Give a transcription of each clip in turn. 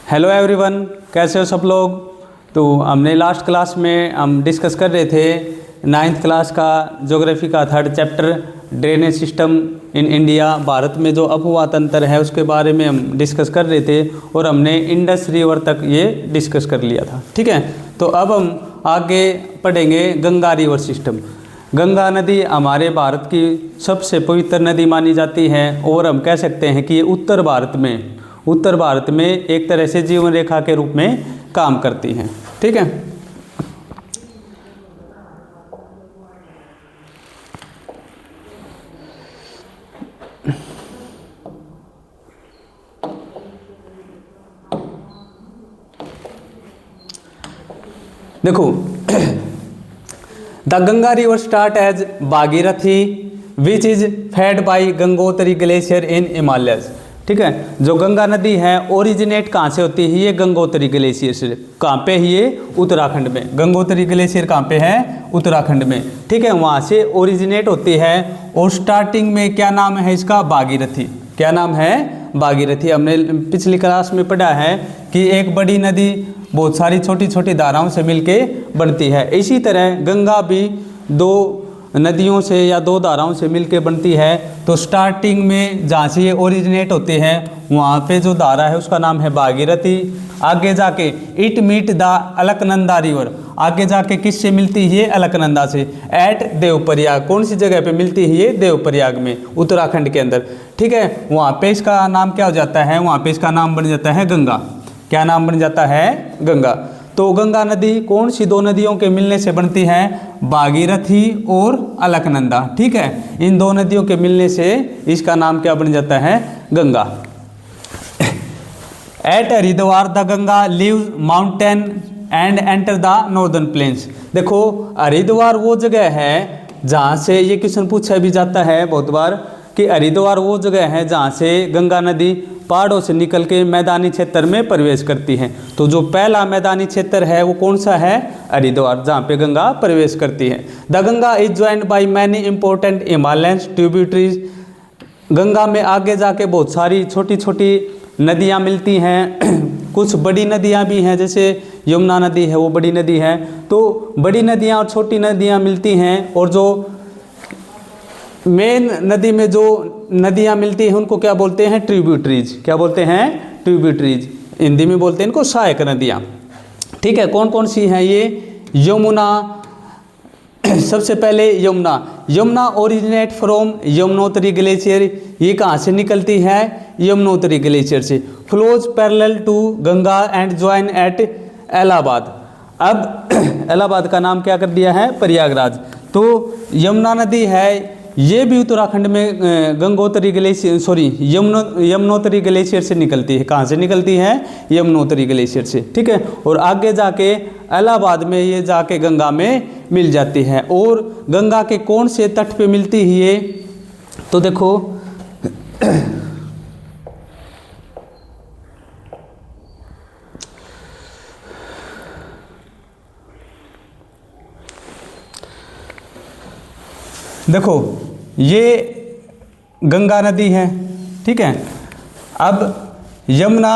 Hello everyone, कैसे हो सब लोग। तो हमने लास्ट क्लास में हम डिस्कस कर रहे थे 9th क्लास का ज्योग्राफी का 3rd chapter drainage system in India, Bharat में जो अपवाह तंत्र है उसके बारे में हम डिस्कस कर रहे थे और हमने इंडस रिवर तक ये डिस्कस कर लिया था। ठीक है, तो अब हम आगे पढ़ेंगे गंगा रिवर सिस्टम। गंगा नदी हमारे भारत की सबसे पवित्र नदी मानी जाती है और हम कह सकते हैं कि ये उत्तर भारत में एक तरह से जीवन रेखा के रूप में काम करती हैं। ठीक है, देखो the Ganga river start as Bhagirathi which is fed by Gangotri glacier in Himalayas. ठीक है, जो गंगा नदी है ओरिजिनेट कहाँ से होती है? ये गंगोत्री ग्लेशियर से। कहाँ पे है ये? उत्तराखंड में। गंगोत्री ग्लेशियर कहाँ पे है? उत्तराखंड में। ठीक है, वहाँ से ओरिजिनेट होती है और स्टार्टिंग में क्या नाम है इसका? भागीरथी। क्या नाम है? भागीरथी। हमने पिछली क्लास में पढ़ा है कि एक बड़ी नदी बहुत सारी छोटी छोटी धाराओं से मिलके बनती है। इसी तरह गंगा भी दो नदियों से या दो धाराओं से मिलके बनती है। तो स्टार्टिंग में जहाँ से ये ओरिजिनेट होते हैं वहाँ पे जो धारा है उसका नाम है भागीरथी। आगे जाके it meet the Alaknanda river, आगे जाके किससे मिलती है? अलकनंदा से। एट देवप्रयाग, कौन सी जगह पे मिलती है ये? देवप्रयाग में, उत्तराखंड के अंदर। ठीक है, वहाँ पे इसका नाम क्या हो जाता है? वहाँ पे इसका नाम बन जाता है गंगा। क्या नाम बन जाता है? गंगा। तो गंगा नदी कौन सी दो नदियों के मिलने से बनती है? भागीरथी और अलकनंदा। ठीक है, इन दो नदियों के मिलने से इसका नाम क्या बन जाता है? Ganga. At Haridwar the Ganga leaves mountain and enter the northern plains. देखो हरिद्वार वो जगह है जहाँ से, ये क्वेश्चन पूछा भी जाता है बहुत बार कि हरिद्वार वो जगह है जहाँ से गंगा नदी पहाड़ों से निकल के मैदानी क्षेत्र में प्रवेश करती है। तो जो पहला मैदानी क्षेत्र है वो कौन सा है? हरिद्वार, जहाँ पे गंगा प्रवेश करती है। The Ganga is joined by many important Himalayan tributaries. Ganga में आगे जाके बहुत सारी छोटी छोटी नदियाँ मिलती हैं। कुछ बड़ी नदियाँ भी हैं, जैसे यमुना नदी है वो बड़ी नदी है। तो बड़ी नदियाँ और छोटी नदियाँ मिलती हैं और जो मेन नदी में जो नदियाँ मिलती हैं उनको क्या बोलते हैं? ट्रिब्यूटरीज। क्या बोलते हैं? ट्रिब्यूटरीज। हिंदी में बोलते हैं इनको सहायक नदियाँ। ठीक है, कौन कौन सी हैं ये? यमुना, सबसे पहले Yamuna originate from Yamunotri glacier. ये कहाँ से निकलती है? यमुनोत्री ग्लेशियर से। Flows parallel to Ganga and join at Allahabad. अब इलाहाबाद का नाम क्या कर दिया है? प्रयागराज। तो यमुना नदी है, ये भी उत्तराखंड में गंगोत्री ग्लेशियर यमुनोत्री ग्लेशियर से निकलती है। कहाँ से निकलती है? यमुनोत्री ग्लेशियर से। ठीक है, और आगे जाके इलाहाबाद में ये जाके गंगा में मिल जाती है। और गंगा के कौन से तट पे मिलती है ये? तो देखो देखो ये गंगा नदी है। ठीक है, अब यमुना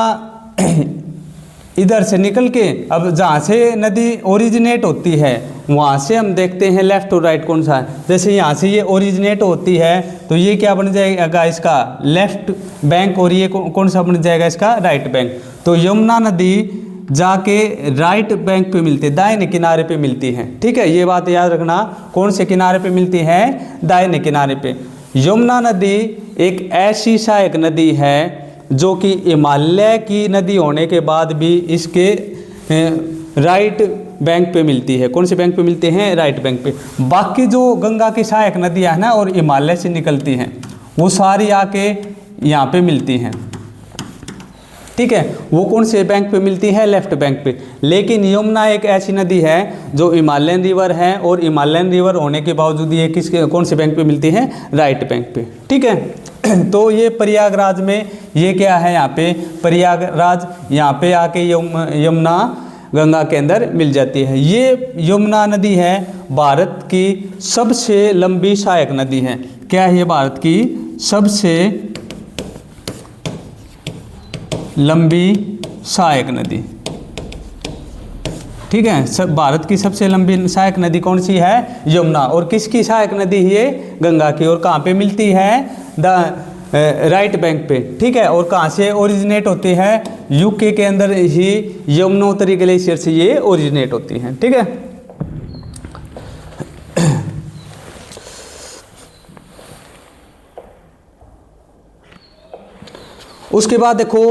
इधर से निकल के अब जहाँ से नदी ओरिजिनेट होती है वहाँ से हम देखते हैं लेफ्ट और राइट कौन सा है। जैसे यहाँ से ये ओरिजिनेट होती है तो ये क्या बन जाएगा? इसका लेफ्ट बैंक, और ये कौन सा बन जाएगा? इसका राइट बैंक। तो यमुना नदी जाके राइट बैंक पे मिलती है, दाहिने किनारे पे मिलती है। ठीक है, ये बात याद रखना। कौन से किनारे पे मिलती है? दाहिने किनारे पे। यमुना नदी एक ऐसी सहायक नदी है जो कि हिमालय की नदी होने के बाद भी इसके राइट बैंक पे मिलती है। कौन से बैंक पे मिलते हैं? राइट बैंक पे। बाकी जो गंगा की सहायक नदियाँ हैं ना और हिमालय से निकलती हैं वो सारी आके यहाँ पे मिलती हैं। ठीक है, वो कौन से बैंक पे मिलती है? लेफ्ट बैंक पे। लेकिन यमुना एक ऐसी नदी है जो हिमालयन रिवर है और हिमालयन रिवर होने के बावजूद ये कौन से बैंक पे मिलती है? राइट बैंक पे। ठीक है, तो ये प्रयागराज में ये क्या है? यहाँ पे प्रयागराज, यहाँ पे आके यमुना गंगा के अंदर मिल जाती है। ये यमुना नदी है भारत की सबसे लंबी सहायक नदी है। क्या है ये? भारत की सबसे लंबी सहायक नदी। ठीक है, सब भारत की सबसे लंबी सहायक नदी कौन सी है? यमुना। और किसकी सहायक नदी है? गंगा की। और कहाँ पे मिलती है? द राइट बैंक पे। ठीक है, और कहाँ से ओरिजिनेट होती है? यूके के अंदर ही यमुनोत्री ग्लेशियर से ये ओरिजिनेट होती है। ठीक है, उसके बाद देखो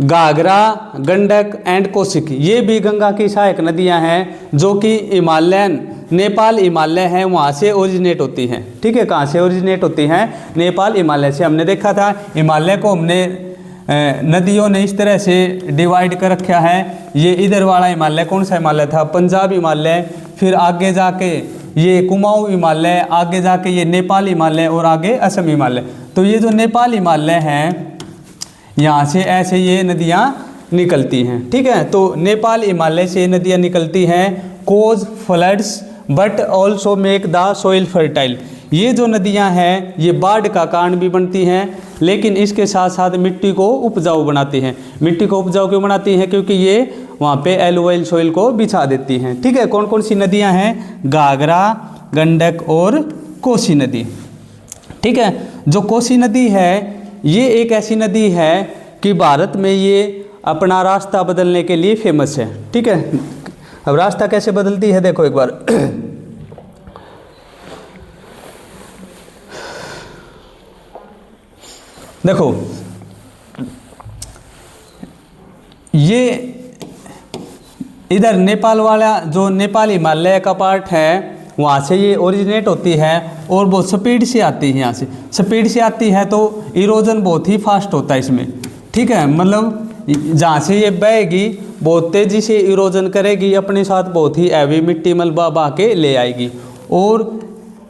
घाघरा, गंडक एंड कोशिक, ये भी गंगा की सहायक नदियां हैं जो कि हिमालयन, नेपाल हिमालय है वहाँ से ओरिजिनेट होती हैं। ठीक है, कहाँ से ओरिजिनेट होती हैं? नेपाल हिमालय से। हमने देखा था हिमालय को हमने नदियों ने इस तरह से डिवाइड कर रखा है। ये इधर वाला हिमालय कौन सा हिमालय था? पंजाब हिमालय, फिर आगे जाके ये कुमाऊं हिमालय, आगे जाके ये नेपाल हिमालय और आगे असम हिमालय। तो ये जो नेपाल हिमालय हैं यहाँ से ऐसे ये नदियाँ निकलती हैं। ठीक है, तो नेपाल हिमालय से नदियाँ निकलती हैं। Cause floods but also make the soil fertile, ये जो नदियाँ हैं ये बाढ़ का कारण भी बनती हैं, लेकिन इसके साथ साथ मिट्टी को उपजाऊ बनाती हैं। मिट्टी को उपजाऊ क्यों बनाती हैं? क्योंकि ये वहाँ पे एलुवाइल सोइल को बिछा देती हैं। ठीक है, कौन कौन सी नदियाँ हैं? घाघरा, गंडक और कोसी नदी। ठीक है, जो कोसी नदी है ये एक ऐसी नदी है कि भारत में ये अपना रास्ता बदलने के लिए फेमस है। ठीक है, अब रास्ता कैसे बदलती है देखो एक बार। देखो ये इधर नेपाल वाला जो नेपाल हिमालय का पार्ट है वहाँ से ये ओरिजिनेट होती है और बहुत स्पीड से आती है। यहाँ से स्पीड से आती है तो इरोजन बहुत ही फास्ट होता है इसमें। ठीक है, मतलब जहाँ से ये बहेगी बहुत तेज़ी से इरोजन करेगी, अपने साथ बहुत ही हैवी मिट्टी मलबा बहा के ले आएगी और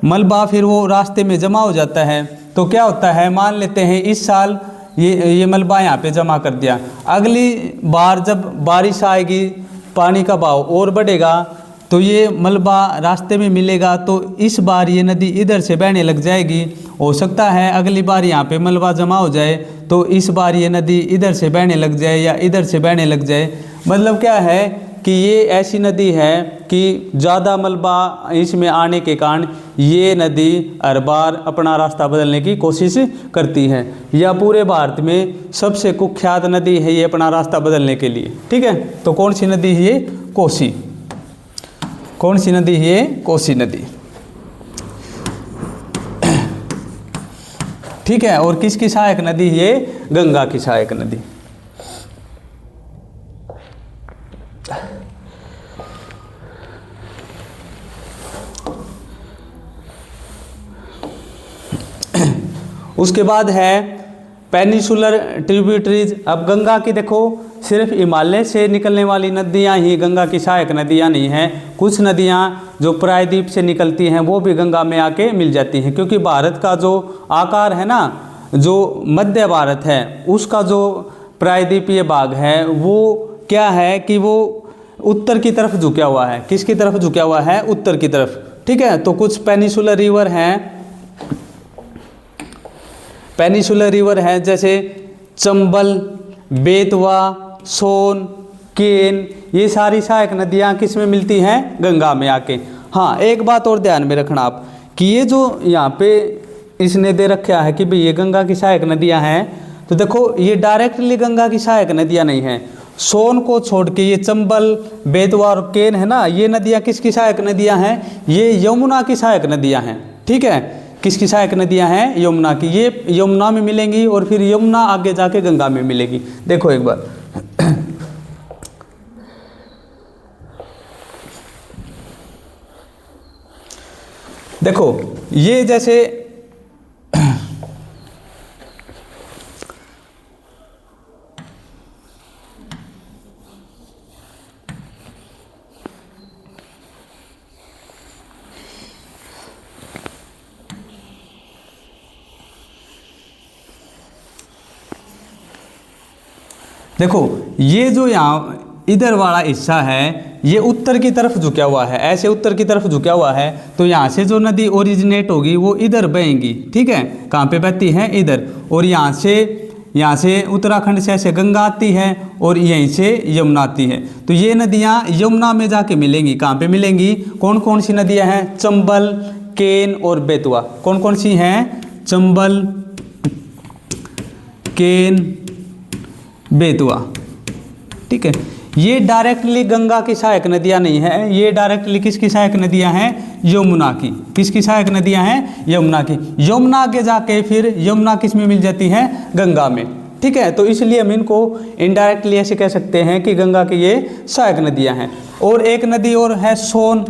मलबा फिर वो रास्ते में जमा हो जाता है। तो क्या होता है, मान लेते हैं इस साल ये मलबा यहाँ पे जमा कर दिया, अगली बार जब बारिश आएगी पानी का बहाव और बढ़ेगा तो ये मलबा रास्ते में मिलेगा, तो इस बार ये नदी इधर से बहने लग जाएगी। हो सकता है अगली बार यहाँ पे मलबा जमा हो जाए तो इस बार ये नदी इधर से बहने लग जाए या इधर से बहने लग जाए। मतलब क्या है कि ये ऐसी नदी है कि ज़्यादा मलबा इसमें आने के कारण ये नदी हर बार अपना रास्ता बदलने की कोशिश करती है। यह पूरे भारत में सबसे कुख्यात नदी है ये अपना रास्ता बदलने के लिए। ठीक है, तो कौन सी नदी है ये? कोसी। कौन सी नदी है ये? कोसी नदी। ठीक है, और किसकी सहायक नदी है ये? गंगा की सहायक नदी। उसके बाद है पेनिसुलर ट्रिब्यूटरीज। अब गंगा की देखो सिर्फ हिमालय से निकलने वाली नदियां ही गंगा की सहायक नदियां नहीं हैं। कुछ नदियां जो प्रायद्वीप से निकलती हैं वो भी गंगा में आके मिल जाती हैं, क्योंकि भारत का जो आकार है ना, जो मध्य भारत है उसका जो प्रायद्वीपीय भाग है वो क्या है कि वो उत्तर की तरफ झुका हुआ है। किसकी तरफ झुका हुआ है? उत्तर की तरफ। ठीक है, तो कुछ पेनिसुलर रिवर हैं, पेनिसुलर रिवर हैं जैसे चंबल, बेतवा, सोन, केन, ये सारी सहायक नदियाँ किस में मिलती हैं? गंगा में आके। हाँ, एक बात और ध्यान में रखना आप कि ये जो यहाँ पे इसने दे रखा है कि भाई ये गंगा की सहायक नदियाँ हैं, तो देखो ये डायरेक्टली गंगा की सहायक नदियाँ नहीं हैं। सोन को छोड़ के ये चंबल, बेतवा और केन है ना, ये नदियाँ किसकी सहायक नदियाँ हैं? ये यमुना की सहायक नदियाँ हैं। ठीक है, किसकी सहायक नदियाँ हैं? यमुना की। ये यमुना में मिलेंगी और फिर यमुना आगे जाके गंगा में मिलेगी। देखो एक बार देखो ये जैसे देखो ये जो यहाँ इधर वाला हिस्सा है ये उत्तर की तरफ झुका हुआ है, ऐसे उत्तर की तरफ झुका हुआ है, तो यहाँ से जो नदी ओरिजिनेट होगी वो इधर बहेंगी। ठीक है, कहाँ पे बहती है? इधर। और यहाँ से यहाँ से उत्तराखंड से ऐसे गंगा आती है और यहीं से यमुना आती है। तो ये नदियाँ यमुना में जाके मिलेंगी। कहाँ पे मिलेंगी? कौन कौन सी नदियाँ हैं? चंबल, केन और बेतवा। कौन कौन सी हैं? चंबल, केन, बेतवा। ठीक है, ये डायरेक्टली गंगा की सहायक नदियाँ नहीं है, ये डायरेक्टली किसकी सहायक नदियाँ हैं? यमुना की। किसकी सहायक नदियाँ हैं? यमुना की। यमुना आगे जाके फिर यमुना किस में मिल जाती है? गंगा में। ठीक है, तो इसलिए हम इनको इनडायरेक्टली ऐसे कह सकते हैं कि गंगा की ये सहायक नदियाँ हैं। और एक नदी और है सोन।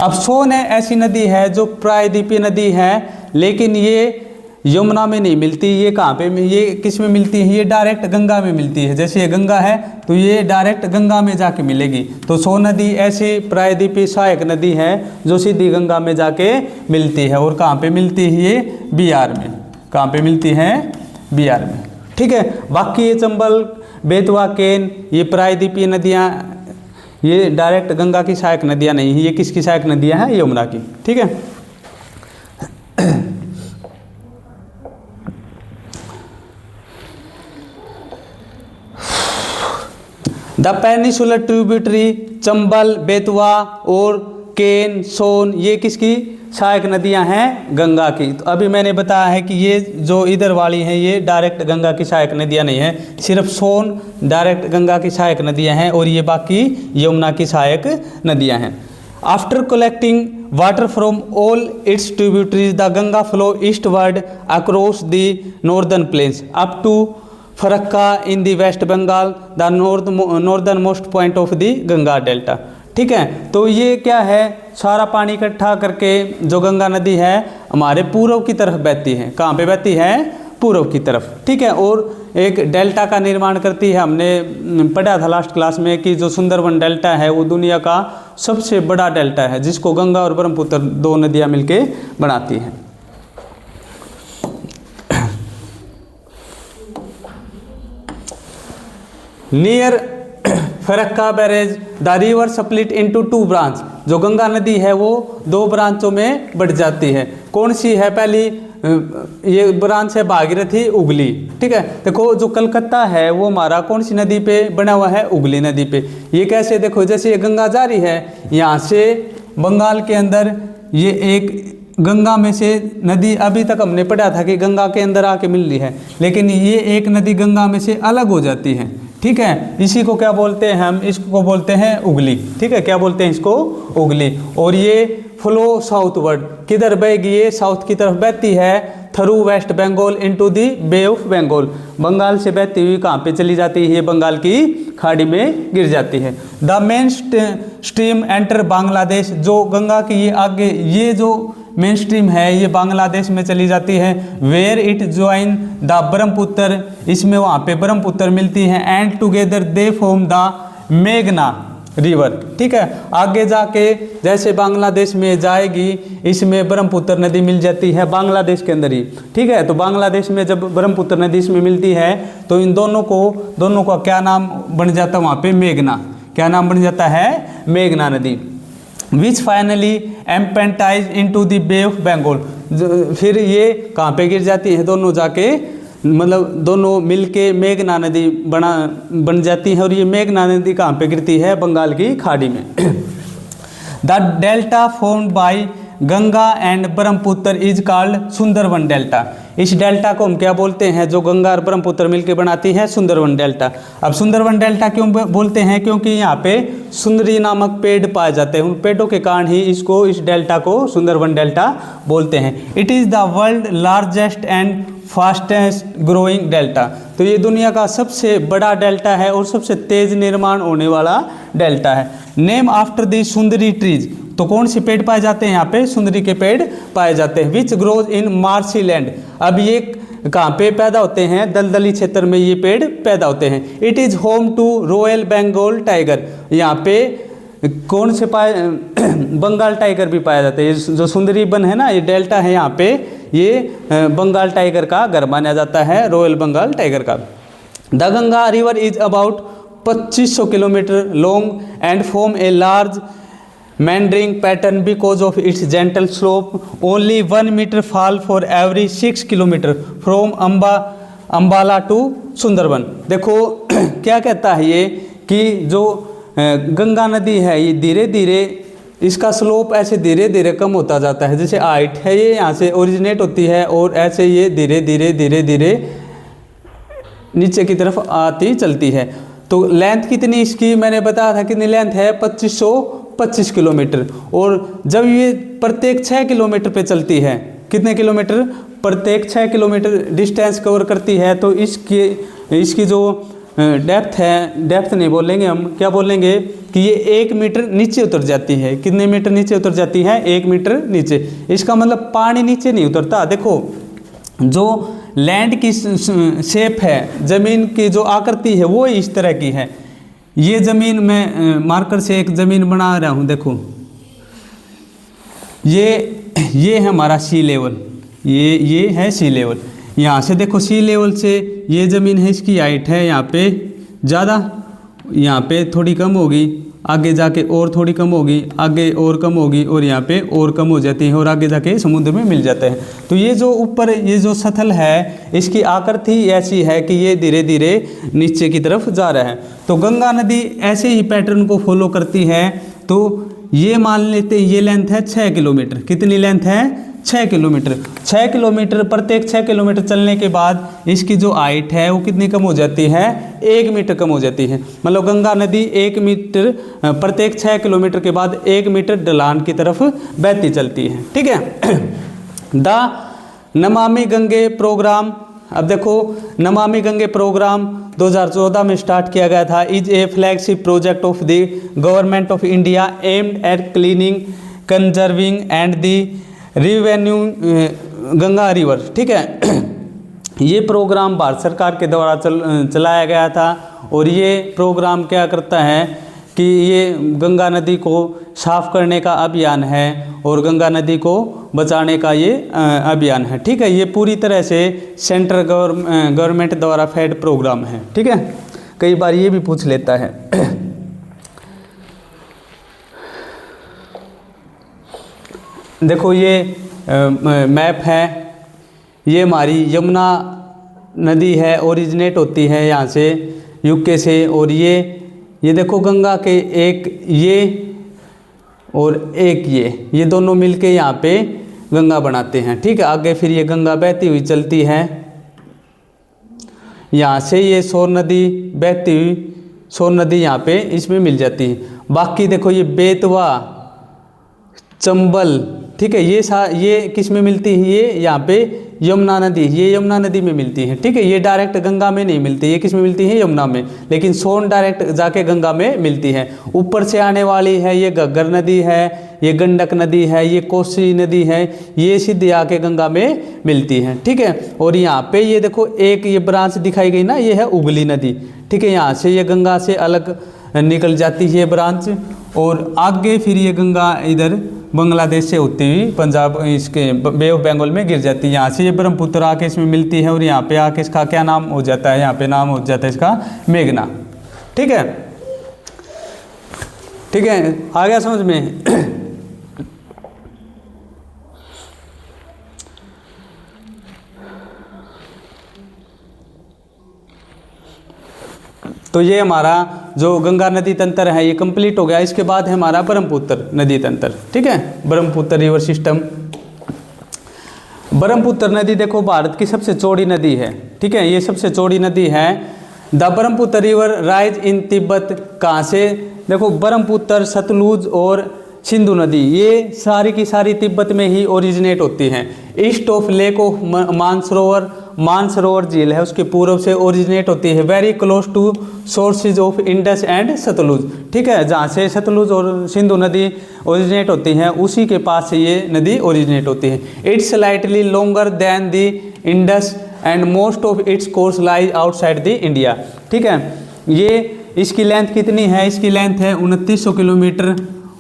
अब सोन है ऐसी नदी है जो प्रायद्वीपीय नदी है, लेकिन ये यमुना में नहीं मिलती। ये कहाँ पे, ये किस में मिलती है? ये डायरेक्ट गंगा में मिलती है। जैसे ये गंगा है तो ये डायरेक्ट गंगा में जाके मिलेगी। तो सोन नदी ऐसी प्रायद्वीपीय सहायक नदी है जो सीधी गंगा में जाके मिलती है। और कहाँ पे मिलती है? ये बिहार में। कहाँ पे मिलती है? बिहार में। ठीक है, बाकी ये चंबल, बेतवा, केन, ये प्रायद्वीपीय नदियाँ, ये डायरेक्ट गंगा की सहायक नदियाँ नहीं है। ये किसकी सहायक नदियाँ हैं? यमुना की। ठीक है। The peninsular tributary, Chambal, Betwa और केन, सोन, ये किसकी सहायक नदियां हैं? गंगा की। तो अभी मैंने बताया है कि ये जो इधर वाली हैं ये डायरेक्ट गंगा की सहायक नदियां नहीं हैं। सिर्फ सोन डायरेक्ट गंगा की सहायक नदियां हैं और ये बाकी यमुना की सहायक नदियां हैं। After collecting water from all its tributaries the Ganga flow eastward across the northern plains up to Farakka in the West Bengal the northern most point of the Ganga delta. ठीक है, तो ये क्या है? सारा पानी इकट्ठा करके जो गंगा नदी है हमारे पूर्व की तरफ बहती है। कहाँ पे बहती है? पूर्व की तरफ। ठीक है, और एक डेल्टा का निर्माण करती है। हमने पढ़ा था लास्ट क्लास में कि जो सुंदरवन डेल्टा है वो दुनिया का सबसे बड़ा डेल्टा है, जिसको गंगा और ब्रह्मपुत्र दो नदियाँ मिलके बनाती हैं। Near Farakka barrage the river split into two branch. जो गंगा नदी है वो दो ब्रांचों में बढ़ जाती है। कौन सी है? पहली ये ब्रांच है भागीरथी, उगली। ठीक है, देखो जो कलकत्ता है वो हमारा कौन सी नदी पे बना हुआ है? उगली नदी पे। ये कैसे? देखो जैसे ये गंगा जा रही है यहाँ से बंगाल के अंदर, ये एक गंगा में से नदी, अभी तक हमने पढ़ा था कि गंगा के अंदर आके मिल रही है, लेकिन ये एक नदी गंगा में से अलग हो जाती है। ठीक है, इसी को क्या बोलते हैं हम? इसको बोलते हैं उगली। ठीक है, क्या बोलते हैं इसको? उगली। और ये फ्लो साउथवर्ड, किधर बहेगी? ये साउथ की तरफ बहती है through West Bengal into the Bay of Bengal. Bengal से बहती हुई कहाँ पे चली जाती है? ये बंगाल की खाड़ी में गिर जाती है। The main stream enter Bangladesh. जो गंगा की ये आगे ये जो मेन स्ट्रीम है ये बांग्लादेश में चली जाती है। Where it join the Brahmaputra, इसमें वहाँ पे ब्रह्मपुत्र मिलती है। And together they form the मेघना रिवर। ठीक है, आगे जाके जैसे बांग्लादेश में जाएगी इसमें ब्रह्मपुत्र नदी मिल जाती है बांग्लादेश के अंदर ही। ठीक है, तो बांग्लादेश में जब ब्रह्मपुत्र नदी इसमें मिलती है तो इन दोनों का क्या नाम बन जाता है? वहाँ पे मेघना। क्या नाम बन जाता है? मेघना नदी। Which finally empties into the bay of Bengal. फिर ये कहाँ पे गिर जाती है? दोनों जाके, मतलब दोनों मिलके मेघना नदी बन जाती है। और ये मेघना नदी कहाँ पे गिरती है? बंगाल की खाड़ी में। The delta formed by Ganga and Brahmaputra is called Sundarban delta. इस डेल्टा को हम क्या बोलते हैं? जो गंगा और ब्रह्मपुत्र मिलकर बनाती है, सुंदरवन डेल्टा। अब सुंदरवन डेल्टा क्यों बोलते हैं? क्योंकि यहाँ पे सुंदरी नामक पेड़ पाए जाते हैं। उन पेड़ों के कारण ही इस डेल्टा को सुंदरवन डेल्टा बोलते हैं। It is the world largest and fastest growing delta. तो ये दुनिया का सबसे बड़ा डेल्टा है और सबसे तेज निर्माण होने वाला डेल्टा है। Name after the Sundari trees. तो कौन से पेड़ पाए जाते हैं यहाँ पे? सुंदरी के पेड़ पाए जाते हैं। Which grows in marshy land. अब ये कहाँ पे पैदा होते हैं? दलदली क्षेत्र में ये पेड़ पैदा होते हैं। It is home to royal Bengal tiger. यहाँ पे कौन से बंगाल टाइगर भी पाया जाता है। जो सुंदरी वन है ना, ये डेल्टा है, यहाँ पे ये बंगाल टाइगर का घर माना जाता है, रॉयल बंगाल टाइगर का। The Ganga river is about 2500 kilometre long and form a large meandering pattern because of its gentle slope. Only 1 meter fall for every 6 kilometer from Ambala to Sundarban. देखो क्या कहता है ये कि जो गंगा नदी है ये धीरे धीरे इसका स्लोप ऐसे धीरे धीरे कम होता जाता है, जैसे हाइट है ये यहाँ से ओरिजिनेट होती है और ऐसे ये धीरे धीरे धीरे धीरे नीचे की तरफ आती चलती है। तो लेंथ कितनी इसकी मैंने बताया था, कितनी लेंथ है 2525 किलोमीटर। और जब ये प्रत्येक 6 किलोमीटर पे चलती है, कितने किलोमीटर, प्रत्येक 6 किलोमीटर डिस्टेंस कवर करती है, तो इसकी जो डेप्थ है, डेप्थ नहीं बोलेंगे हम, क्या बोलेंगे कि ये 1 मीटर नीचे उतर जाती है। कितने मीटर नीचे उतर जाती है, 1 मीटर नीचे। इसका मतलब पानी नीचे नहीं उतरता। देखो जो लैंड की शेप है, ज़मीन की जो आकृति है वो इस तरह की है। ये ज़मीन में मार्कर से एक ज़मीन बना रहा हूँ, देखो ये है हमारा सी लेवल, ये है सी लेवल। यहाँ से देखो सी लेवल से ये ज़मीन है, इसकी हाइट है यहाँ पे ज़्यादा, यहाँ पे थोड़ी कम होगी, आगे जाके और थोड़ी कम होगी, आगे और कम होगी, और यहाँ पे और कम हो जाती है और आगे जाके समुद्र में मिल जाते हैं। तो ये जो ऊपर ये जो सतह है इसकी आकृति ऐसी है कि ये धीरे धीरे नीचे की तरफ जा रहा है। तो गंगा नदी ऐसे ही पैटर्न को फॉलो करती है। तो ये मान लेते हैं ये लेंथ है 6 किलोमीटर। कितनी लेंथ है, 6 किलोमीटर। 6 किलोमीटर, प्रत्येक 6 किलोमीटर चलने के बाद इसकी जो हाइट है वो कितनी कम हो जाती है, 1 मीटर कम हो जाती है। मतलब गंगा नदी 1 मीटर प्रत्येक 6 किलोमीटर के बाद 1 मीटर ढलान की तरफ बहती चलती है। ठीक है। द नमामि गंगे प्रोग्राम, अब देखो नमामि गंगे प्रोग्राम 2014 में स्टार्ट किया गया था। Is a flagship project of the government of India aimed at cleaning, conserving and the revenue Ganga river. ठीक है। ये प्रोग्राम भारत सरकार के द्वारा चलाया गया था और ये प्रोग्राम क्या करता है कि ये गंगा नदी को साफ करने का अभियान है और गंगा नदी को बचाने का ये अभियान है। ठीक है। ये पूरी तरह से सेंट्रल गवर्नमेंट द्वारा फेड प्रोग्राम है। ठीक है। कई बार ये भी पूछ लेता है। देखो ये मैप है, ये हमारी यमुना नदी है, ओरिजिनेट होती है यहाँ से यूके से। और ये देखो गंगा के एक ये और एक ये दोनों मिलके यहाँ पे गंगा बनाते हैं। ठीक है। आगे फिर ये गंगा बहती हुई चलती है, यहाँ से ये सोन नदी बहती हुई, सोन नदी यहाँ पे इसमें मिल जाती है। बाकी देखो ये बेतवा, चंबल, ठीक है, ये किस में मिलती है, ये यहाँ पे यमुना नदी, ये यमुना नदी में मिलती है। ठीक है। ये डायरेक्ट गंगा में नहीं मिलती, ये किस में मिलती है, यमुना में। लेकिन सोन डायरेक्ट जाके गंगा में मिलती है। ऊपर से आने वाली है ये घग्गर नदी है, ये गंडक नदी है, ये कोसी नदी है, ये सीधे आके गंगा में मिलती है। ठीक है। और यहाँ पे ये देखो एक ये ब्रांच दिखाई गई ना, ये है उगली नदी। ठीक है। यहाँ से ये गंगा से अलग निकल जाती है ब्रांच और आगे फिर ये गंगा इधर बांग्लादेश से होती हुई पंजाब इसके बे ऑफ बंगाल में गिर जाती है। यहाँ से ये ब्रह्मपुत्र आके इसमें मिलती है और यहाँ पे आके इसका क्या नाम हो जाता है, यहाँ पे नाम हो जाता है इसका मेघना। ठीक है। ठीक है। आ गया समझ में। तो ये हमारा जो गंगा नदी तंत्र है ये कंप्लीट हो गया। इसके बाद है हमारा ब्रह्मपुत्र नदी तंत्र। ठीक है। Brahmaputra river system. ब्रह्मपुत्र नदी देखो भारत की सबसे चौड़ी नदी है। ठीक है। ये सबसे चौड़ी नदी है। The Brahmaputra river rise in Tibet. कहाँ से, देखो ब्रह्मपुत्र, सतलुज और सिंधु नदी ये सारी की सारी तिब्बत में ही ओरिजिनेट होती हैं। East of lake of Mansarovar झील है उसके पूर्व से ओरिजिनेट होती है। Very close to sources of Indus and Sutlej. ठीक है। जहाँ से सतलुज और सिंधु नदी ओरिजिनेट होती हैं उसी के पास से ये नदी ओरिजिनेट होती है। It's slightly longer than the Indus and most of its course lies outside the India. ठीक है। ये इसकी लेंथ कितनी है, इसकी लेंथ है 2900 किलोमीटर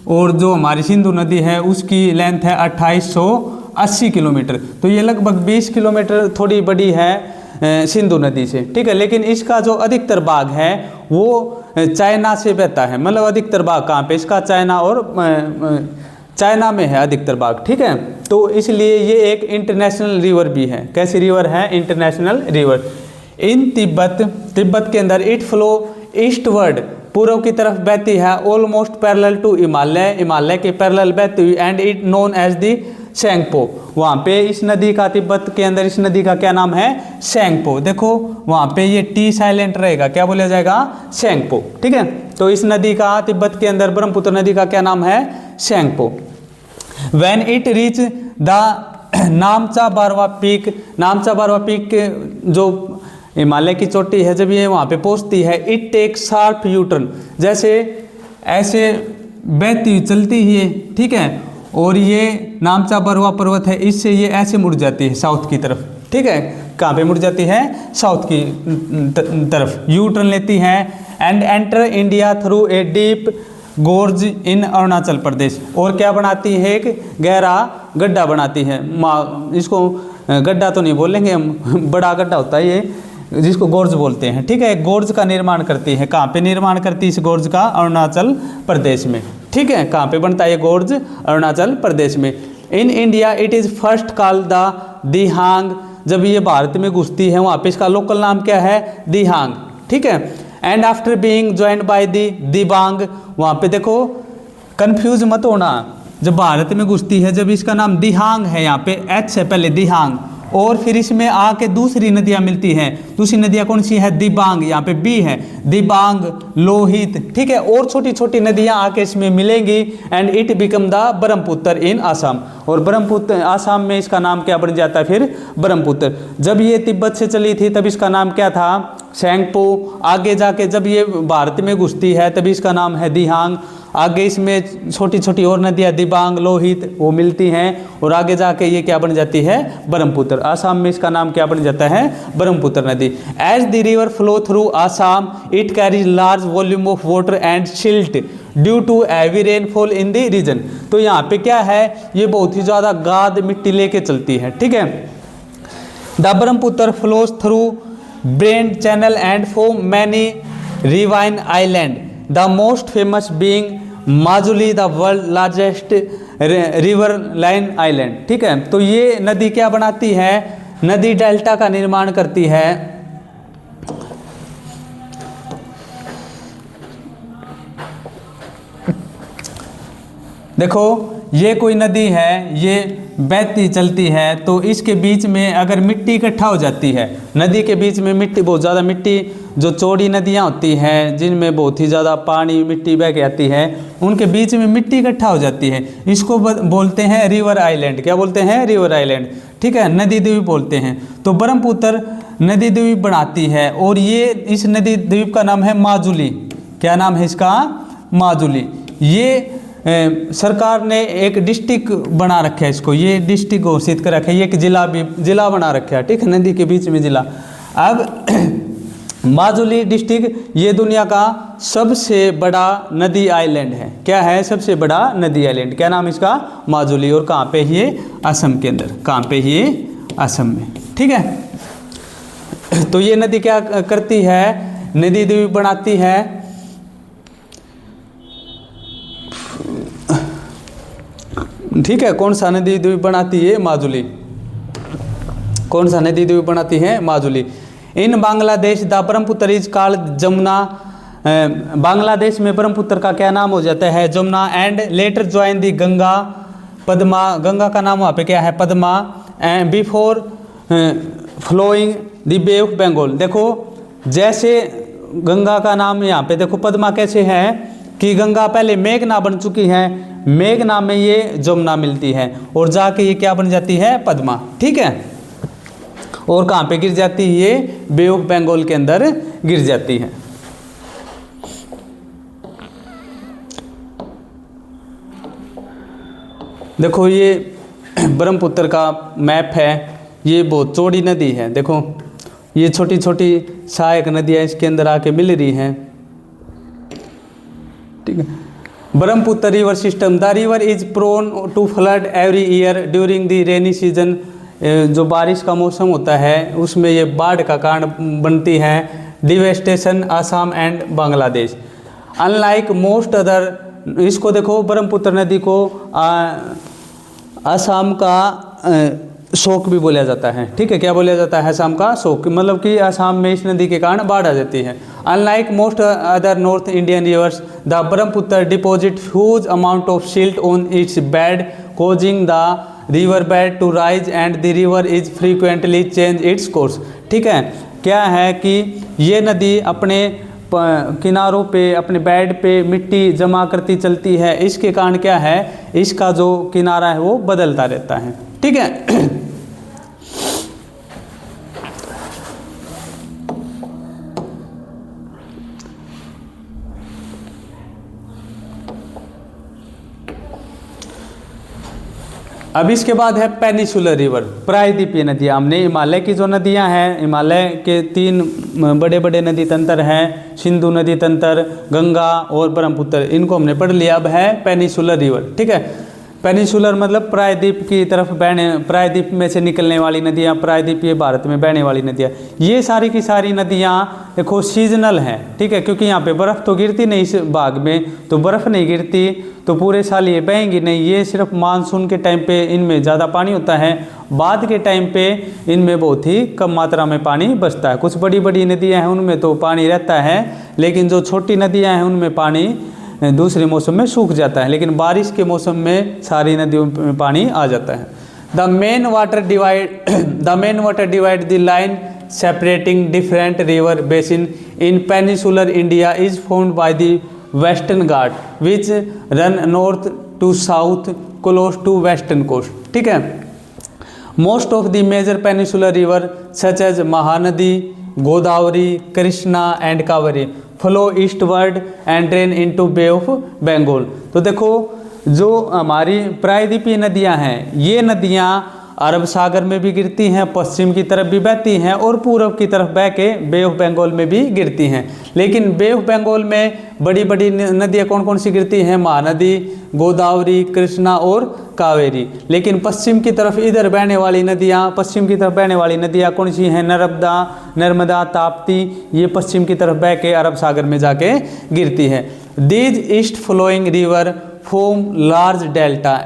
और जो हमारी सिंधु नदी है उसकी लेंथ है 2880 किलोमीटर। तो ये लगभग 20 किलोमीटर थोड़ी बड़ी है सिंधु नदी से। ठीक है। लेकिन इसका जो अधिकतर भाग है वो चाइना से बहता है। मतलब अधिकतर भाग कहाँ पे, इसका चाइना और चाइना में है अधिकतर भाग। ठीक है। तो इसलिए ये एक इंटरनेशनल रिवर भी है। कैसी रिवर है, इंटरनेशनल रिवर। इन तिब्बत के अंदर इट फ्लो ईस्टवर्ड, पूर्व की तरफ बहती है, ऑलमोस्ट पैरेलल टू हिमालय के पैरेलल बहती हुई, and it known as the Tsangpo. वहाँ पे इस नदी का, तिब्बत के अंदर इस नदी का क्या नाम है? सेंगपो। देखो वहाँ पे ये टी साइलेंट रहेगा, क्या बोला जाएगा? सेंगपो। ठीक है, तो इस नदी का, तिब्बत के अंदर ब्रह्मपुत्र नदी का क्या नाम है? Tsangpo. When it reach the Namcha Barwa peak, नामचा Barwa peak जो हिमालय की चोटी है, जब ये वहाँ पे पहुँचती है, it take sharp U turn, जैसे ऐसे बहती हुई चलती है, ठीक है, और ये नामचा बारवा पर्वत है, इससे ये ऐसे मुड़ जाती है साउथ की तरफ। ठीक है, कहाँ पे मुड़ जाती है? साउथ की तरफ यू टर्न लेती है, and enter India through a deep gorge in Arunachal Pradesh, और क्या बनाती है? एक गहरा गड्ढा बनाती है। इसको गड्ढा तो नहीं बोलेंगे हम, बड़ा गड्ढा होता है ये, जिसको गोर्ज बोलते हैं। ठीक है, गोर्ज का निर्माण करती है। कहाँ पे निर्माण करती है इस गोर्ज का? अरुणाचल प्रदेश में। ठीक है, कहाँ पे बनता है ये गोर्ज? अरुणाचल प्रदेश में। In India it is first called the Dihang, जब ये भारत में घुसती है वहाँ पे इसका लोकल नाम क्या है? दिहांग। ठीक है, and after being joined by the Dibang, वहाँ पे देखो कंफ्यूज मत होना, जब भारत में घुसती है, जब इसका नाम दिहांग है, यहाँ पे एच से पहले दिहांग, और फिर इसमें आके दूसरी नदियाँ मिलती हैं। दूसरी नदियाँ कौन सी है? दिबांग, यहाँ पे बी है, दिबांग, लोहित। ठीक है, और छोटी छोटी नदियाँ आके इसमें मिलेंगी, and it become the Brahmaputra in Assam, और ब्रह्मपुत्र आसाम में इसका नाम क्या बन जाता है फिर? ब्रह्मपुत्र। जब ये तिब्बत से चली थी तब इसका नाम क्या था? सेंगपो। आगे जाके जब ये भारत में घुसती है तभी इसका नाम है दिहांग। आगे इसमें छोटी छोटी और नदियाँ दिबांग, लोहित वो मिलती हैं, और आगे जाके ये क्या बन जाती है? ब्रह्मपुत्र। आसाम में इसका नाम क्या बन जाता है? ब्रह्मपुत्र नदी। As the river flow through Assam it carries large volume of water and silt due to heavy rainfall in the region. तो यहाँ पे क्या है? ये बहुत ही ज़्यादा गाद मिट्टी लेके चलती है। ठीक है, the Brahmaputra flows through braided channel and form many riverine island, the most famous being Majuli, the world largest river line island. ठीक है, तो ये नदी क्या बनाती है? नदी डेल्टा का निर्माण करती है। देखो ये कोई नदी है, ये बहती चलती है, तो इसके बीच में अगर मिट्टी इकट्ठा हो जाती है, नदी के बीच में मिट्टी, बहुत ज़्यादा मिट्टी, जो चौड़ी नदियाँ होती हैं जिनमें बहुत ही ज़्यादा पानी मिट्टी बह के आती है, उनके बीच में मिट्टी इकट्ठा हो जाती है, इसको बोलते हैं रिवर आइलैंड। क्या बोलते हैं? River island. ठीक है, नदी द्वीप बोलते हैं। तो ब्रह्मपुत्र नदी द्वीप बनाती है, और ये इस नदी द्वीप का नाम है माजुली। क्या नाम है इसका? माजुली। ये सरकार ने एक डिस्ट्रिक्ट बना रखा है इसको, ये डिस्ट्रिक्ट घोषित कर रखा है, ये एक जिला बना रखा है। ठीक है, नदी के बीच में जिला। अब माजुली डिस्ट्रिक्ट ये दुनिया का सबसे बड़ा नदी आइलैंड है। क्या है? सबसे बड़ा नदी आइलैंड। क्या नाम इसका? माजुली। और कहाँ पे? ये असम के अंदर। कहाँ पे? ये असम में। ठीक है, तो ये नदी क्या करती है? नदी द्वीप बनाती है। ठीक है, कौन सा नदी द्वीप बनाती है? माजुली। कौन सा नदी द्वीप बनाती है? Majuli. In Bangladesh the Brahmaputra is called Jamuna, Bangladesh में ब्रह्मपुत्र का क्या नाम हो जाता है? Jamuna. And later join the Ganga, Padma, Ganga का नाम वहाँ पे क्या है? Padma. And before flowing the bay of Bengal. देखो जैसे गंगा का नाम यहाँ पे देखो पद्मा कैसे है कि गंगा पहले मेघना बन चुकी है, मेघना में ये जमुना मिलती है, और जाके ये क्या बन जाती है? पद्मा। ठीक है, और कहाँ पे गिर जाती है? ये बे ऑफ बंगाल के अंदर गिर जाती है। देखो ये ब्रह्मपुत्र का मैप है, ये बहुत चौड़ी नदी है। देखो ये छोटी छोटी सहायक नदियाँ इसके अंदर आके मिल रही हैं। ठीक है, Brahmaputra river system, the river is prone to flood every year during the rainy season. जो बारिश का मौसम होता है उसमें ये बाढ़ का कारण बनती है। Devastation Assam and Bangladesh. Unlike most other, इसको देखो ब्रह्मपुत्र नदी को आसाम का शोक भी बोला जाता है, ठीक है। क्या बोला जाता है? असम का शोक, मतलब कि असम में इस नदी के कारण बाढ़ आ जाती है। Unlike most other north Indian reverse, the Brahmaputra deposit huge amount of silt on it's bed, causing the river bed to rise and the river is frequently change its course। ठीक है, क्या है कि ये नदी अपने किनारों पे, अपने बेड पे मिट्टी जमा करती चलती है। इसके कारण क्या है, इसका जो किनारा है वो बदलता रहता है, ठीक है। अब इसके बाद है पेनिसुलर रिवर, प्रायद्वीपीय नदियाँ। हमने हिमालय की जो नदियाँ हैं, हिमालय के 3 बड़े बड़े नदी तंत्र हैं, सिंधु नदी तंत्र, गंगा और ब्रह्मपुत्र, इनको हमने पढ़ लिया। अब है पेनिसुलर रिवर, ठीक है। पेनिसुलर मतलब प्रायद्वीप की तरफ बहने, प्रायद्वीप में से निकलने वाली नदियाँ, प्रायद्वीपीय भारत में बहने वाली नदियाँ। ये सारी की सारी नदियाँ देखो सीजनल हैं, ठीक है, क्योंकि यहाँ पे बर्फ़ तो गिरती नहीं, इस भाग में तो बर्फ़ नहीं गिरती, तो पूरे साल ये बहेंगी नहीं। ये सिर्फ मानसून के टाइम पे इनमें ज़्यादा पानी होता है, बाद के टाइम पे इनमें बहुत ही कम मात्रा में पानी बचता है। कुछ बड़ी बड़ी नदियाँ हैं उनमें तो पानी रहता है, लेकिन जो छोटी नदियाँ हैं उनमें पानी दूसरे मौसम में सूख जाता है, लेकिन बारिश के मौसम में सारी नदियों में पानी आ जाता है। The main water divide the line separating different river basin in peninsular India is formed by the Western Ghat which run north to south close to western coast, ठीक है। Most of the major peninsular river such as Mahanadi, Godavari, Krishna and Kaveri flow eastward and drain into Bay of Bengal. तो देखो, जो हमारी प्रायद्वीपीय नदियां हैं, ये नदियां अरब सागर में भी गिरती हैं, पश्चिम की तरफ भी बहती हैं और पूरब की तरफ बह के बे ऑफ बंगाल में भी गिरती हैं। लेकिन बे ऑफ बंगाल में बड़ी बड़ी नदियाँ कौन कौन सी गिरती हैं? महानदी, गोदावरी, कृष्णा और कावेरी। लेकिन पश्चिम की तरफ इधर बहने वाली नदियाँ, पश्चिम की तरफ बहने वाली नदियाँ कौन सी हैं? नर्मदा, ताप्ती, ये पश्चिम की तरफ बह के अरब सागर में जाके गिरती है। These east flowing river form large delta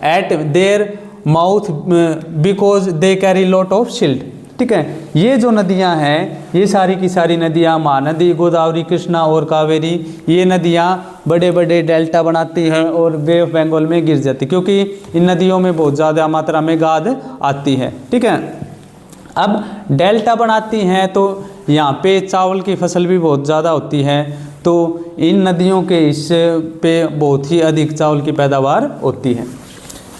at their mouth because they carry lot of silt, ठीक है। ये जो नदियां हैं, ये सारी की सारी नदियां, महानदी, गोदावरी, कृष्णा और कावेरी, ये नदियां बड़े बड़े डेल्टा बनाती हैं और बे ऑफ बंगाल में गिर जाती, क्योंकि इन नदियों में बहुत ज़्यादा मात्रा में गाद आती है, ठीक है। अब डेल्टा बनाती हैं तो यहाँ पे चावल की फसल भी बहुत ज़्यादा होती है, तो इन नदियों के हिस्से पे बहुत ही अधिक चावल की पैदावार होती है।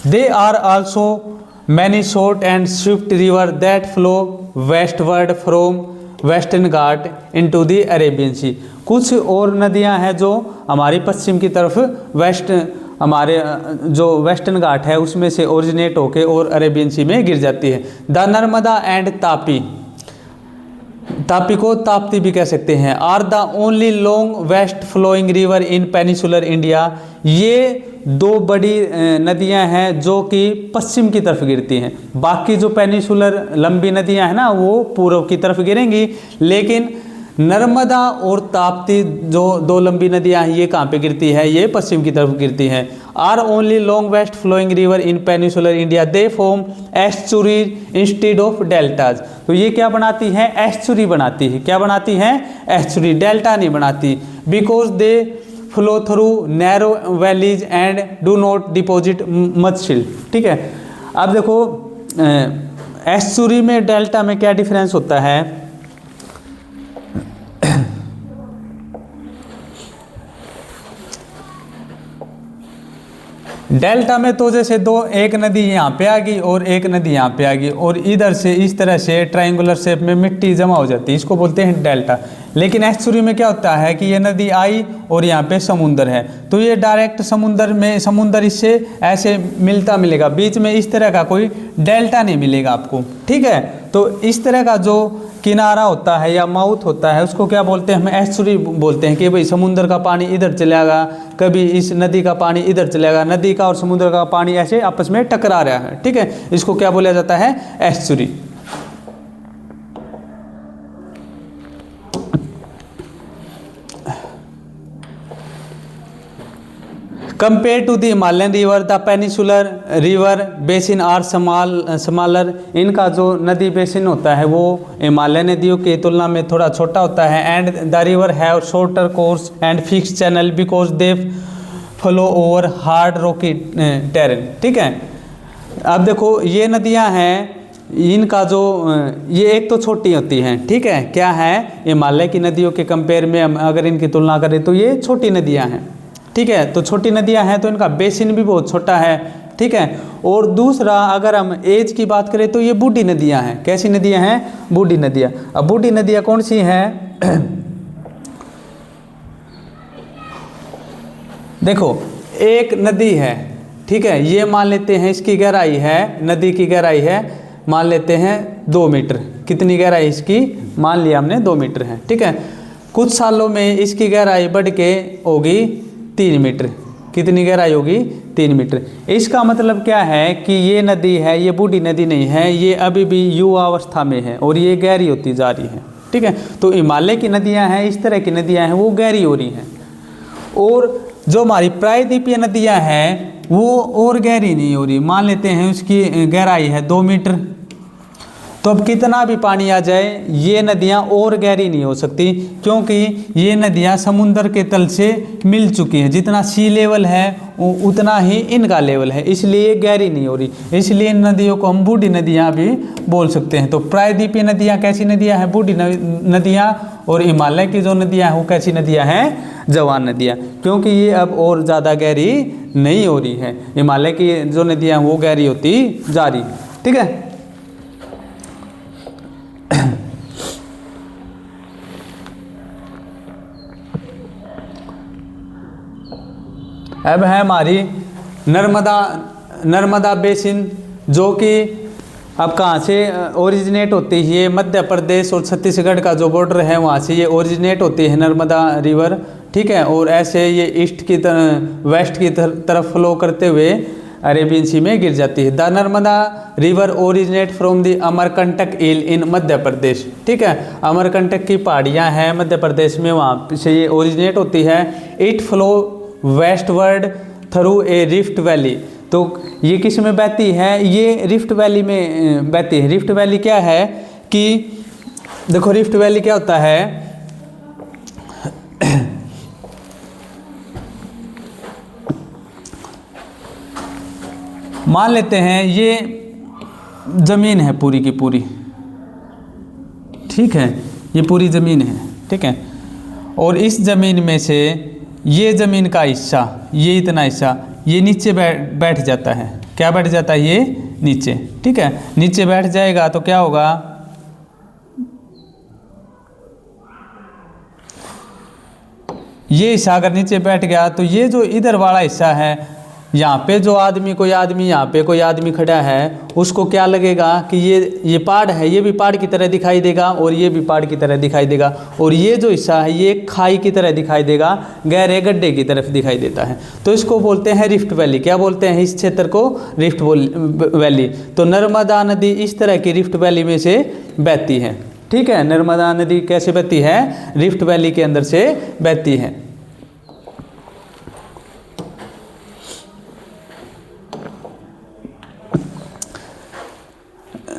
They are also many short and swift rivers that flow westward from Western Ghat into the Arabian Sea। कुछ और नदियां हैं जो हमारी पश्चिम की तरफ हमारे जो वेस्टर्न घाट है उसमें से ओरिजिनेट होके और अरेबियन सी में गिर जाती है। द नर्मदा एंड तापी, तापी को ताप्ती भी कह सकते हैं, are the only long west flowing river in peninsular India. ये 2 बड़ी नदियां हैं जो कि पश्चिम की तरफ गिरती हैं। बाकी जो पेनिसुलर लंबी नदियां हैं ना, वो पूर्व की तरफ गिरेंगी, लेकिन नर्मदा और ताप्ती जो 2 लंबी नदियां हैं, ये कहाँ पे गिरती है? ये पश्चिम की तरफ गिरती हैं। Are only long west flowing river in peninsular India, they form estuary instead of deltas. तो ये क्या बनाती हैं? एस्चुरी बनाती है। क्या बनाती हैं? एस्चुरी, डेल्टा नहीं बनाती। Because they flow through narrow valleys and do not deposit much silt, ठीक है। अब देखो, एस्चुरी में डेल्टा में क्या डिफरेंस होता है? डेल्टा में तो जैसे एक नदी यहाँ पे आ गई और एक नदी यहाँ पे आ गई और इधर से इस तरह से ट्रायंगुलर शेप में मिट्टी जमा हो जाती है, इसको बोलते हैं डेल्टा। लेकिन एस्चुरी में क्या होता है कि ये नदी आई और यहाँ पे समुंदर है, तो ये डायरेक्ट समुंदर इससे ऐसे मिलता मिलेगा, बीच में इस तरह का कोई डेल्टा नहीं मिलेगा आपको, ठीक है। तो इस तरह का जो किनारा होता है या माउथ होता है उसको क्या बोलते हैं? हम एस्चुरी बोलते हैं कि भाई समुद्र का पानी इधर चलेगा, कभी इस नदी का पानी इधर चलेगा, नदी का और समुद्र का पानी ऐसे आपस में टकरा रहा है, ठीक है। इसको क्या बोला जाता है? Estuary. Compare to the Himalayan river the peninsular river basin are smaller, इनका जो नदी बेसिन होता है वो हिमालय नदियों की तुलना में थोड़ा छोटा होता है। And the river have shorter course and fix channel because they flow over hard Rocky terrain. ठीक है, अब देखो ये नदियां हैं, इनका जो ये एक तो छोटी होती हैं, ठीक है, क्या है, हिमालय की नदियों के कंपेयर में हम अगर इनकी तुलना करें तो ये छोटी नदियां हैं। ठीक है, तो छोटी नदियां हैं तो इनका बेसिन भी बहुत छोटा है। ठीक है, और दूसरा अगर हम एज की बात करें तो ये बूढ़ी नदियां हैं। कैसी नदियां हैं? बूढ़ी नदियां। अब बूढ़ी नदियां कौन सी हैं? देखो एक नदी है, ठीक है, ये मान लेते हैं इसकी गहराई है, नदी की गहराई है मान लेते हैं 2 मीटर। कितनी गहराई इसकी? मान लिया हमने 2 मीटर है। ठीक है, कुछ सालों में इसकी गहराई बढ़ के होगी 3 मीटर। कितनी गहराई होगी? 3 मीटर। इसका मतलब क्या है कि ये नदी है, ये बूढ़ी नदी नहीं है, ये अभी भी युवा अवस्था में है और ये गहरी होती जा रही है। ठीक है, तो हिमालय की नदियां हैं, इस तरह की नदियां हैं, वो गहरी हो रही हैं। और जो हमारी प्रायद्वीपीय नदियां हैं वो और गहरी नहीं हो रही। मान लेते हैं उसकी गहराई है 2 मीटर, तो अब कितना भी पानी आ जाए ये नदियां और गहरी नहीं हो सकती, क्योंकि ये नदियां समुद्र के तल से मिल चुकी हैं। जितना सी लेवल है उतना ही इनका लेवल है, इसलिए गहरी नहीं हो रही। इसलिए इन नदियों को हम बूढ़ी नदियां भी बोल सकते हैं। तो प्रायद्वीपीय नदियां कैसी नदियां हैं? बूढ़ी नदियां। और हिमालय की जो नदियां हैं वो कैसी नदियां हैं? जवान नदियां, क्योंकि ये अब और ज़्यादा गहरी नहीं हो रही है। हिमालय की जो नदियां हैं वो गहरी होती जा रही। ठीक है, अब है हमारी नर्मदा बेसिन, जो कि अब कहाँ से ओरिजिनेट होती है? ये मध्य प्रदेश और छत्तीसगढ़ का जो बॉर्डर है वहाँ से ये ओरिजिनेट होती है नर्मदा रिवर। ठीक है, और ऐसे ये ईस्ट की तरफ वेस्ट की तरफ फ्लो करते हुए अरेबियन सी में गिर जाती है। The Narmada river originate from the Amarkantak hill in Madhya Pradesh. ठीक है, अमरकंटक की पहाड़ियाँ हैं मध्य प्रदेश में, वहाँ से ये ओरिजिनेट होती है। It flow westward through a rift valley. तो ये किस में बहती है? ये रिफ्ट वैली में बहती है। रिफ्ट वैली क्या है कि देखो रिफ्ट वैली क्या होता है, मान लेते हैं ये जमीन है पूरी की पूरी, ठीक है, ये पूरी जमीन है, ठीक है, और इस जमीन में से ये जमीन का हिस्सा, ये इतना हिस्सा ये नीचे बैठ जाता है। क्या बैठ जाता है? ये नीचे। ठीक है, नीचे बैठ जाएगा तो क्या होगा? ये हिस्सा अगर नीचे बैठ गया तो ये जो इधर वाला हिस्सा है, यहाँ पे जो कोई आदमी यहाँ पे कोई आदमी खड़ा है, उसको क्या लगेगा कि ये पहाड़ है, ये भी पहाड़ की तरह दिखाई देगा और ये भी पहाड़ की तरह दिखाई देगा, और ये जो हिस्सा है ये खाई की तरह दिखाई देगा, गहरे गड्ढे की तरफ दिखाई देता है। तो इसको बोलते हैं रिफ्ट वैली। क्या बोलते हैं इस क्षेत्र को? Rift valley. तो नर्मदा नदी इस तरह की रिफ्ट वैली में से बहती है। ठीक है, नर्मदा नदी कैसे बहती है? रिफ्ट वैली के अंदर से बहती है।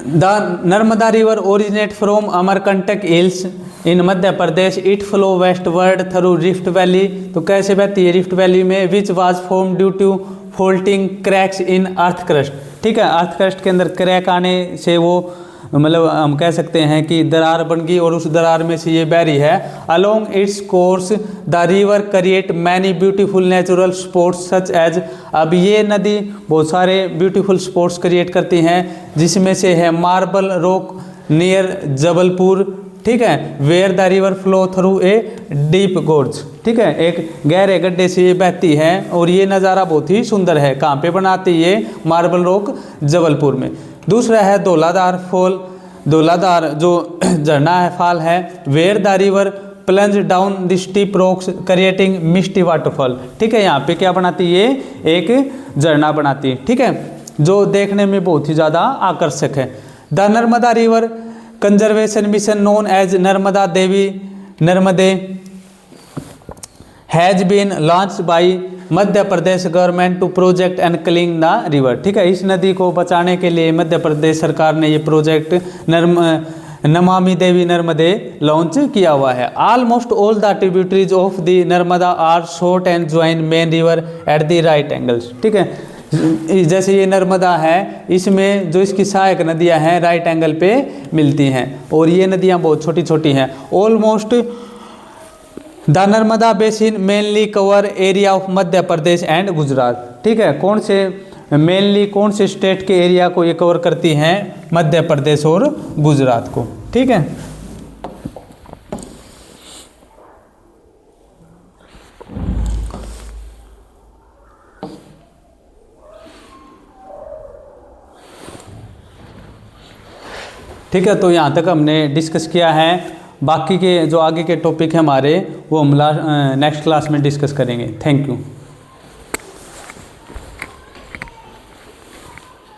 The Narmada river originate from Amarkantak hills in Madhya Pradesh. It flow westward through rift valley. तो कैसे बहती है रिफ्ट वैली में? Which was form due to faulting cracks in earth crust. ठीक है, अर्थ क्रस्ट के अंदर क्रैक आने से वो मतलब हम कह सकते हैं कि दरार बन गई और उस दरार में से ये बह रही है। Along its course the river create many beautiful natural spots such as. अब ये नदी बहुत सारे ब्यूटीफुल स्पॉट्स क्रिएट करती हैं, जिसमें से है मार्बल रॉक नियर जबलपुर। ठीक है, where the river flow through a deep gorge. ठीक है, एक गहरे गड्ढे से ये बहती है और ये नज़ारा बहुत ही सुंदर है। कहाँ पे बनाती है? मार्बल रॉक जबलपुर में। दूसरा है धौलाधार फॉल। धौलाधार जो झरना है, फॉल है, where the river plunge down the steep rocks creating misty waterfall. ठीक है, यहाँ पे क्या बनाती है? एक झरना बनाती है। ठीक है, जो देखने में बहुत ही ज़्यादा आकर्षक है। The Narmada river conservation mission known as Narmada Devi Narmade has been launched by Madhya Pradesh government to project and clean the river. ठीक है, इस नदी को बचाने के लिए मध्य प्रदेश सरकार ने ये प्रोजेक्ट नमामि देवी नर्मदे लॉन्च किया हुआ है। Almost all the tributaries of the Narmada are short and join main river at the right angles. ठीक है, जैसे ये नर्मदा है, इसमें जो इसकी सहायक नदियां हैं राइट एंगल पे मिलती हैं, और ये नदियां बहुत छोटी छोटी हैं। Almost the Narmada basin mainly cover area of Madhya Pradesh and Gujarat. ठीक है, कौन से मेनली कौन से स्टेट के एरिया को ये कवर करती हैं? मध्य प्रदेश और गुजरात को। ठीक है, ठीक है, तो यहाँ तक हमने डिस्कस किया है। बाकी के जो आगे के टॉपिक हैं हमारे, वो हम नेक्स्ट क्लास में डिस्कस करेंगे। Thank you.